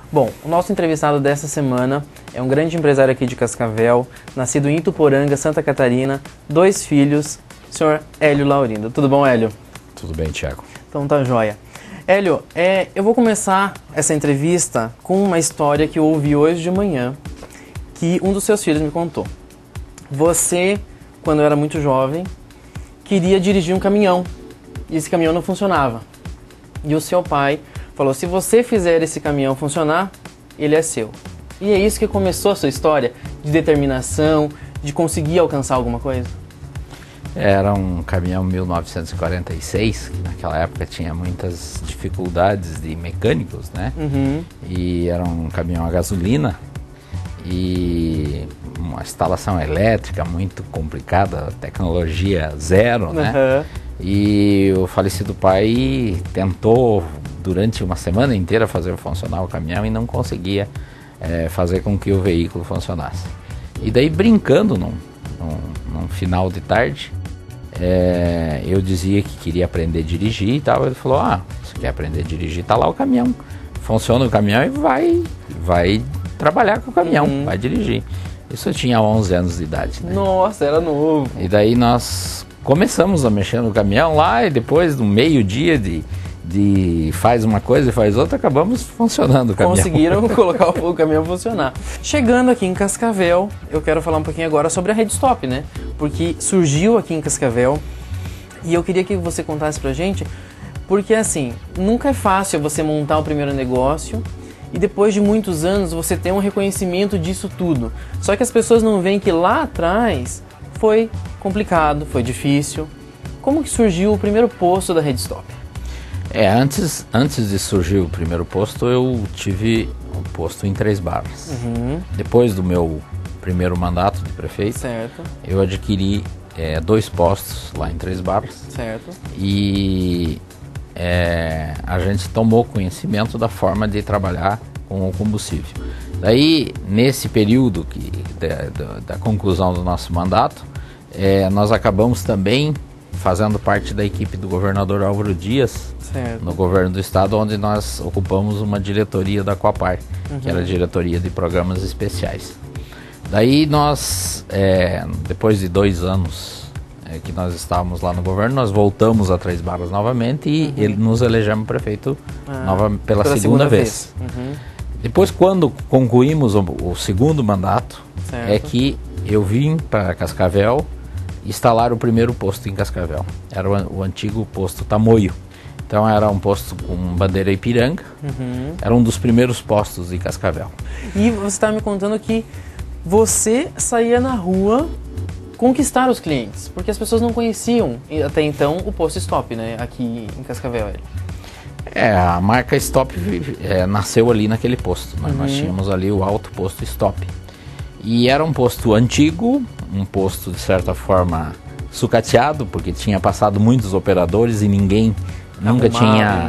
Bom, o nosso entrevistado dessa semana é um grande empresário aqui de Cascavel, nascido em Ituporanga, Santa Catarina, 2 filhos, o senhor Hélio Laurindo. Tudo bom, Hélio? Tudo bem, Thiago. Então tá joia. Hélio, eu vou começar essa entrevista com uma história que eu ouvi hoje de manhã, que um dos seus filhos me contou. Você, quando era muito jovem, queria dirigir um caminhão, e esse caminhão não funcionava. E o seu pai falou, se você fizer esse caminhão funcionar, ele é seu. E é isso que começou a sua história de determinação, de conseguir alcançar alguma coisa? Era um caminhão 1946, que naquela época tinha muitas dificuldades de mecânicos, né? Uhum. E era um caminhão a gasolina e uma instalação elétrica muito complicada, tecnologia zero, né? Uhum. E o falecido pai tentou durante uma semana inteira fazer funcionar o caminhão e não conseguia fazer com que o veículo funcionasse. E daí, brincando num final de tarde, eu dizia que queria aprender a dirigir e tal. Ele falou, você quer aprender a dirigir? Tá lá o caminhão, funciona o caminhão e vai trabalhar com o caminhão, vai dirigir. Isso eu tinha 11 anos de idade, né? Nossa, era novo. E daí nós começamos a mexer no caminhão lá e depois do meio-dia de faz uma coisa e faz outra, acabamos funcionando o caminhão. Conseguiram colocar o caminhão funcionar. Chegando aqui em Cascavel, eu quero falar um pouquinho agora sobre a Redstop, né? Porque surgiu aqui em Cascavel e eu queria que você contasse pra gente, porque assim, nunca é fácil você montar o primeiro negócio e depois de muitos anos você ter um reconhecimento disso tudo. Só que as pessoas não veem que lá atrás foi complicado, foi difícil. Como que surgiu o primeiro posto da Redstop? Antes de surgir o primeiro posto, eu tive um posto em Três Barras. Uhum. Depois do meu primeiro mandato de prefeito, Certo. eu adquiri 2 postos lá em Três Barras. Certo. E a gente tomou conhecimento da forma de trabalhar com o combustível. Daí, nesse período da conclusão do nosso mandato, nós acabamos também fazendo parte da equipe do governador Álvaro Dias, Certo. no governo do estado, onde nós ocupamos uma diretoria da Coapar, que era a diretoria de programas especiais. Daí nós, depois de 2 anos que nós estávamos lá no governo, nós voltamos a Três Barras novamente e nos elegemos prefeito pela segunda vez. Uhum. Depois, quando concluímos o segundo mandato, Certo. que eu vim para Cascavel instalar o primeiro posto em Cascavel. Era o antigo posto Tamoio. Então era um posto com bandeira Ipiranga. Uhum. Era um dos primeiros postos de Cascavel. E você estava me contando que você saía na rua conquistar os clientes, porque as pessoas não conheciam até então o posto Stop, né, aqui em Cascavel. A marca Stop nasceu ali naquele posto, né? Nós tínhamos ali o alto posto Stop. E era um posto antigo, um posto de certa forma sucateado, porque tinha passado muitos operadores e ninguém nunca tinha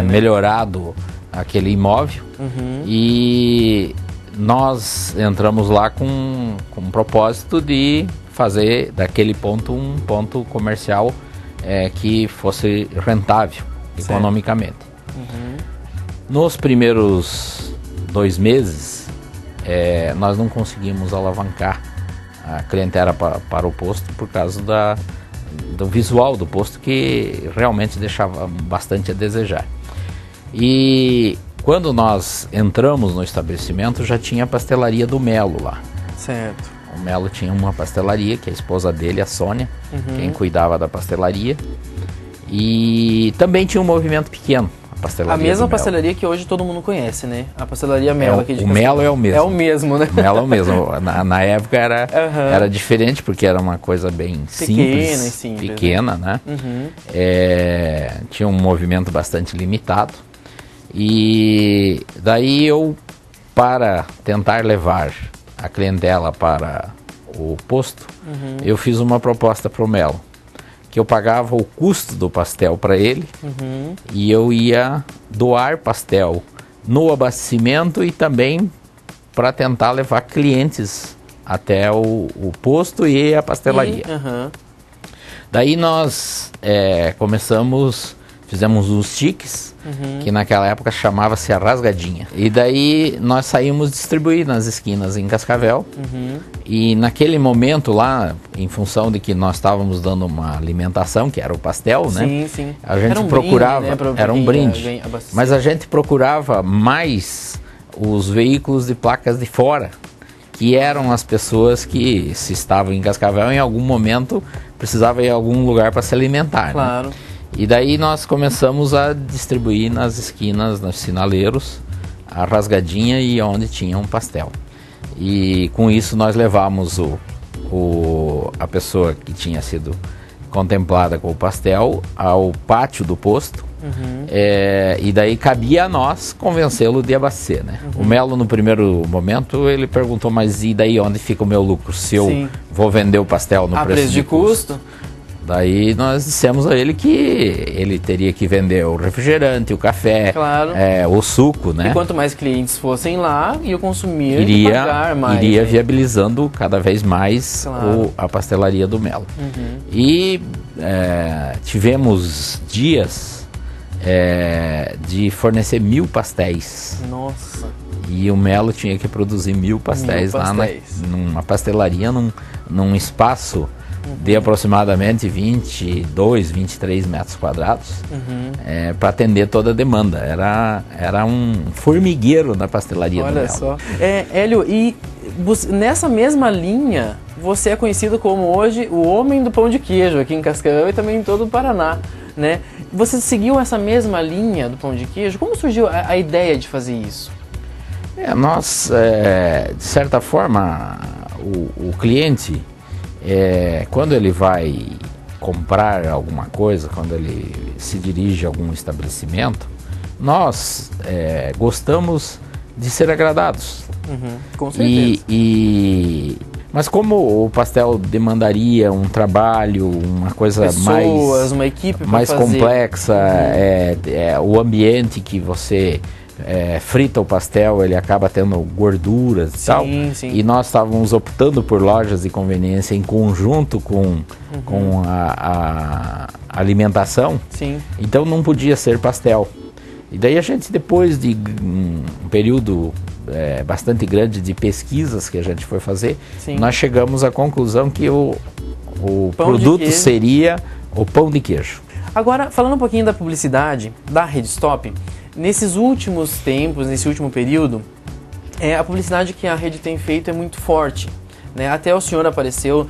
melhorado aquele imóvel. Uhum. E nós entramos lá com o propósito de fazer daquele ponto um ponto comercial que fosse rentável economicamente. Uhum. Nos primeiros 2 meses, nós não conseguimos alavancar a clientela para o posto por causa do visual do posto, que realmente deixava bastante a desejar. E quando nós entramos no estabelecimento, já tinha a pastelaria do Melo lá. Certo. O Melo tinha uma pastelaria, que a esposa dele, a Sônia, quem cuidava da pastelaria. E também tinha um movimento pequeno. A mesma pastelaria que hoje todo mundo conhece, né? A pastelaria Melo aqui de Cascavel. O Melo é o mesmo. É o mesmo, né? O Melo é o mesmo. Na época era diferente, porque era uma coisa bem simples, pequena, né? Uhum. Tinha um movimento bastante limitado. E daí eu, para tentar levar a clientela para o posto, eu fiz uma proposta para o Melo, que eu pagava o custo do pastel para ele e eu ia doar pastel no abastecimento e também para tentar levar clientes até o posto e a pastelaria. Daí nós começamos fizemos os tiques, que naquela época chamava-se a rasgadinha. E daí nós saímos distribuir nas esquinas em Cascavel. E naquele momento lá, em função de que nós estávamos dando uma alimentação, que era o pastel, né? Sim, sim. A gente Era um procurava, brinde, né, era um brinde, mas a gente procurava mais os veículos de placas de fora, que eram as pessoas que, se estavam em Cascavel, em algum momento precisavam ir a algum lugar para se alimentar. Claro. Né? E daí nós começamos a distribuir nas esquinas, nos sinaleiros, a rasgadinha e onde tinha um pastel. E com isso nós levamos a pessoa que tinha sido contemplada com o pastel ao pátio do posto. E daí cabia a nós convencê-lo de abastecer, né? O Melo, no primeiro momento, ele perguntou, mas e daí onde fica o meu lucro? Se eu vou vender o pastel no preço de custo? Daí nós dissemos a ele que ele teria que vender o refrigerante, o café, claro, o suco, né? E quanto mais clientes fossem lá, e o consumir iria pagar mais. Iria viabilizando cada vez mais a pastelaria do Melo. E tivemos dias de fornecer 1000 pastéis. Nossa! E o Melo tinha que produzir 1000 pastéis lá numa pastelaria, num espaço de aproximadamente 22, 23 metros quadrados, para atender toda a demanda. Era um formigueiro na pastelaria do Melo. Olha só. Hélio, e nessa mesma linha, você é conhecido como hoje o homem do pão de queijo aqui em Cascavel e também em todo o Paraná, né? Você seguiu essa mesma linha do pão de queijo? Como surgiu a ideia de fazer isso? Nós, de certa forma, o cliente, quando ele vai comprar alguma coisa, quando ele se dirige a algum estabelecimento, nós gostamos de ser agradados. Com certeza. Mas como o pastel demandaria um trabalho, uma coisa uma equipe mais complexa, o ambiente que você frita o pastel, ele acaba tendo gorduras e tal. E nós estávamos optando por lojas de conveniência em conjunto com a alimentação. Então não podia ser pastel. E daí a gente, depois de um período bastante grande de pesquisas que a gente foi fazer, nós chegamos à conclusão que o produto seria o pão de queijo. Agora, falando um pouquinho da publicidade da Redstop, nesses últimos tempos, nesse último período, a publicidade que a rede tem feito é muito forte, né? Até o senhor apareceu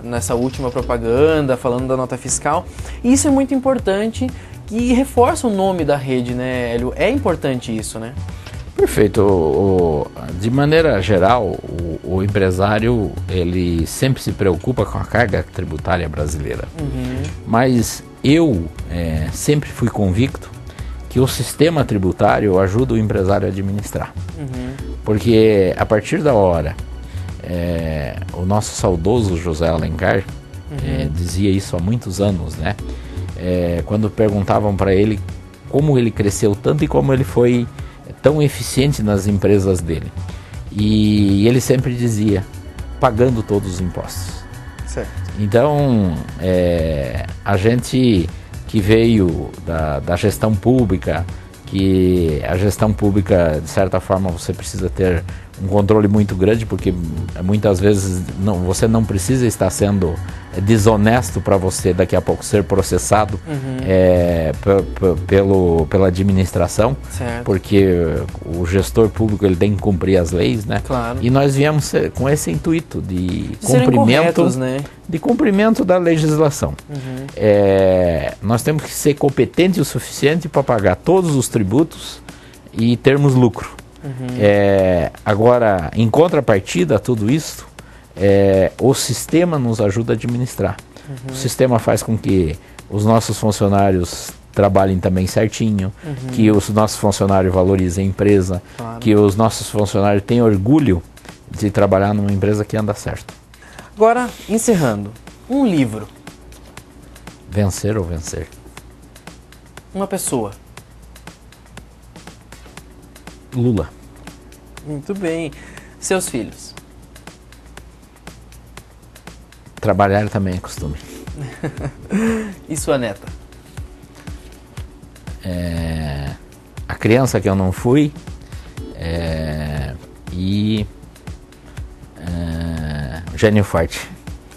nessa última propaganda, falando da nota fiscal, e isso é muito importante, que reforça o nome da rede, né, Hélio? É importante isso, né? Perfeito. De maneira geral, o empresário, ele sempre se preocupa com a carga tributária brasileira. Mas eu sempre fui convicto que o sistema tributário ajuda o empresário a administrar. Porque a partir da hora, o nosso saudoso José Alencar dizia isso há muitos anos, né? Quando perguntavam para ele como ele cresceu tanto e como ele foi tão eficiente nas empresas dele. E ele sempre dizia, pagando todos os impostos. Certo. Então, a gente que veio da gestão pública, que a gestão pública, de certa forma, você precisa ter um controle muito grande, porque muitas vezes você não precisa estar sendo desonesto para você daqui a pouco ser processado pela administração, porque o gestor público ele tem que cumprir as leis, né? Claro. E nós viemos com esse intuito de cumprimento da legislação. Nós temos que ser competentes o suficiente para pagar todos os tributos e termos lucro. Agora, em contrapartida a tudo isso, o sistema nos ajuda a administrar. O sistema faz com que os nossos funcionários trabalhem também certinho, que os nossos funcionários valorizem a empresa, que os nossos funcionários tenham orgulho de trabalhar numa empresa que anda certo. Agora, encerrando, um livro. Vencer ou vencer? Uma pessoa. Lula. Muito bem. Seus filhos? Trabalhar também é costume. E sua neta? A Criança que Eu Não Fui e Gênio Forte.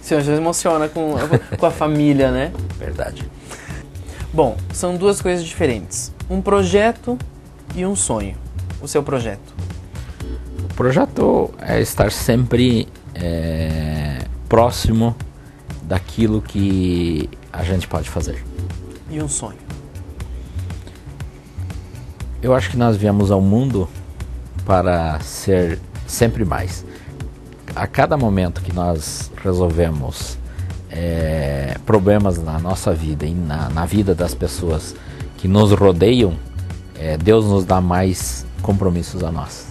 O senhor já se emociona com a família, né? Verdade. Bom, são duas coisas diferentes. Um projeto e um sonho. O seu projeto? O projeto é estar sempre próximo daquilo que a gente pode fazer. E um sonho? Eu acho que nós viemos ao mundo para ser sempre mais. A cada momento que nós resolvemos problemas na nossa vida e na vida das pessoas que nos rodeiam, Deus nos dá mais compromissos a nós.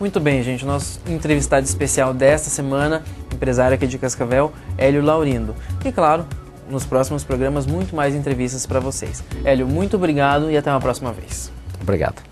Muito bem, gente. Nosso entrevistado especial desta semana, empresário aqui de Cascavel, Hélio Laurindo. E claro, nos próximos programas, muito mais entrevistas para vocês. Hélio, muito obrigado e até uma próxima vez. Obrigado.